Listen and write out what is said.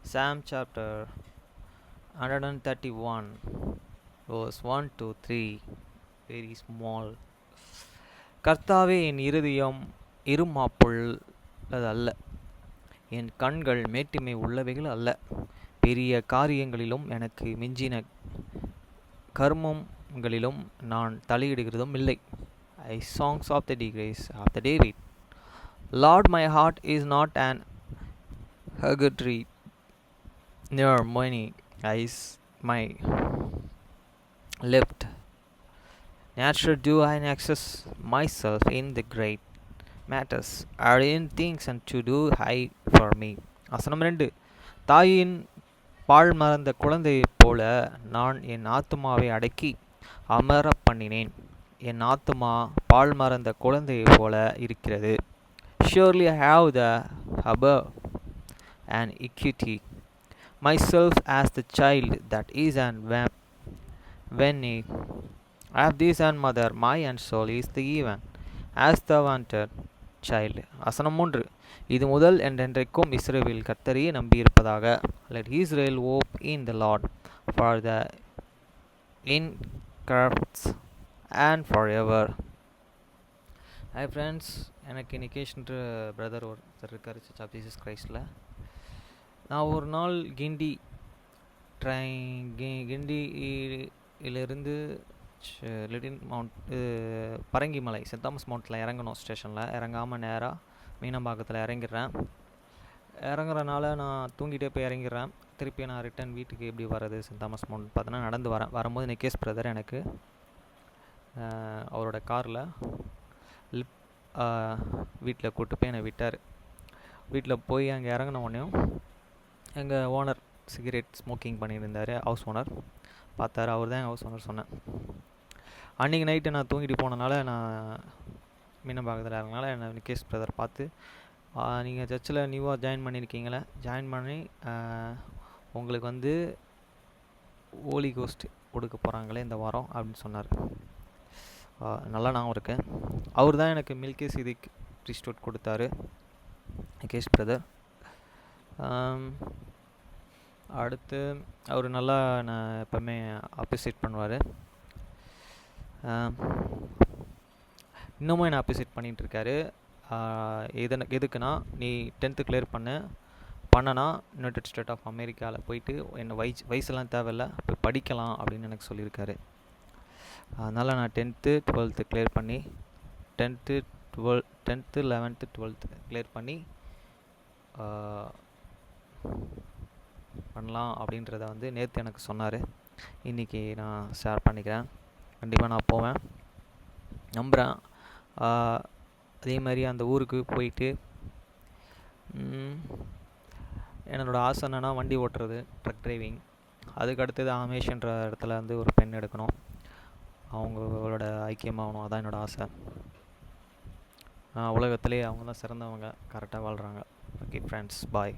Psalm chapter 131 verse 1 to 3. Very small. கர்த்தாவே, என் இருதயம் இருமாப்புள்ளதல்ல, என் கண்கள் மேட்டிமை உள்ளவைகள் அல்ல. பெரிய காரியங்களிலும் எனக்கு மிஞ்சின கர்மங்களிலும் நான் தலையிடுகிறதும் இல்லை. Songs of the Disgrace of the David. Lord, my heart is not an haggadry, nor many is my lift. Neither do I access myself in the great matters, are in things unto do high for me. வசனம் 2. தாயின் பால் மறந்த குழந்தையைப் போல நான் என் ஆத்துமாவை அடக்கி அமர பண்ணினேன். என் ஆத்துமா பால் மறந்த குழந்தையைப் போல இருக்கிறது. Surely I have the above and equity, myself as the child that is and when I have this and mother, my and soul is the even as the wanted child. வசனம் 3. இது முதல் என்றென்றைக்கும் இஸ்ரவேல் கர்த்தரையே நம்பியிருப்பதாக. Let Israel hope in the Lord for the incorrupts and forever. Hi friends, எனக்கு நிகேஷ்ன்ற brother ஒருத்தர் இருக்கார் search of Jesus கிரைஸ்டில். நான் ஒரு நாள் கிண்டியிலிருந்து little mount Parangimalai Saint Thomas மவுண்ட்டில் இறங்கணும். ஸ்டேஷனில் இறங்காமல் நேராக மீனம்பாக்கத்தில் இறங்கிடுறேன். இறங்குறனால நான் தூங்கிட்டே போய் இறங்கிடுறேன். திருப்பி நான் ரிட்டன் வீட்டுக்கு எப்படி வர்றது சென்ட் தாமஸ் மவுண்ட் பார்த்தோன்னா நடந்து வரும்போது நிகேஷ் பிரதர் எனக்கு அவரோட காரில் வீட்டில் கூப்பிட்டு போய் என்னை விட்டார். வீட்டில் போய் அங்கே இறங்கின உடனேயும் எங்கள் ஓனர் சிகரெட் ஸ்மோக்கிங் பண்ணிட்டு இருந்தார். ஹவுஸ் ஓனர் பார்த்தார். அவர் தான் எங்கள் ஹவுஸ் ஓனர் சொன்னேன். அன்றைக்கி நைட்டு நான் தூங்கிட்டு போனனால நான் மீனம்பாக்கத்தில் இறங்கினால என்னை நிகேஷ் பிரதர் பார்த்து, நீங்கள் சர்ச்சில் நியூவாக ஜாயின் பண்ணியிருக்கீங்களே, ஜாயின் பண்ணி உங்களுக்கு வந்து ஹோலி கோஸ்ட் கொடுக்க போகிறாங்களே இந்த வாரம் அப்படின்னு சொன்னார். நல்லா நான் இருக்கேன். அவர் தான் எனக்கு மில்கி சிதிக் ப்ரீஸ்ட்ஹுட் கொடுத்தாரு, நிகேஷ் பிரதர். அடுத்து அவர் நல்லா நான் எப்போவுமே அப்ரிசியேட் பண்ணுவார். இன்னமும் என்னை அப்ரிசியேட் பண்ணிகிட்ருக்காரு. எதுக்குன்னா, நீ 10th கிளியர் பண்ணனா யுனைடெட் ஸ்டேட் ஆஃப் அமெரிக்காவில் போயிட்டு என்னை வயசெல்லாம் தேவையில்லை, போய் படிக்கலாம் அப்படின்னு எனக்கு சொல்லியிருக்காரு. அதனால் நான் 10th 12th கிளியர் பண்ணி 10th 11th 12th கிளியர் பண்ணி பண்ணலாம் அப்படின்றத வந்து நேற்று எனக்கு சொன்னார். இன்றைக்கி நான் ஷேர் பண்ணிக்கிறேன். கண்டிப்பாக நான் போவேன் நம்புகிறேன். அதே மாதிரி அந்த ஊருக்கு போயிட்டு என்னோடய ஆசை என்னென்னா வண்டி ஓட்டுறது, ட்ரக் டிரைவிங். அதுக்கு அடுத்தது ஆமேஷ்ன்ற இடத்துல வந்து ஒரு பெண் எடுக்கணும், அவங்களோட ஐக்கியமாகணும். அதான் என்னோடய ஆசை. உலகத்திலே அவங்க தான் சிறந்தவங்க, கரெக்டாக வாழ்கிறாங்க. ஓகே ஃப்ரெண்ட்ஸ், பாய்.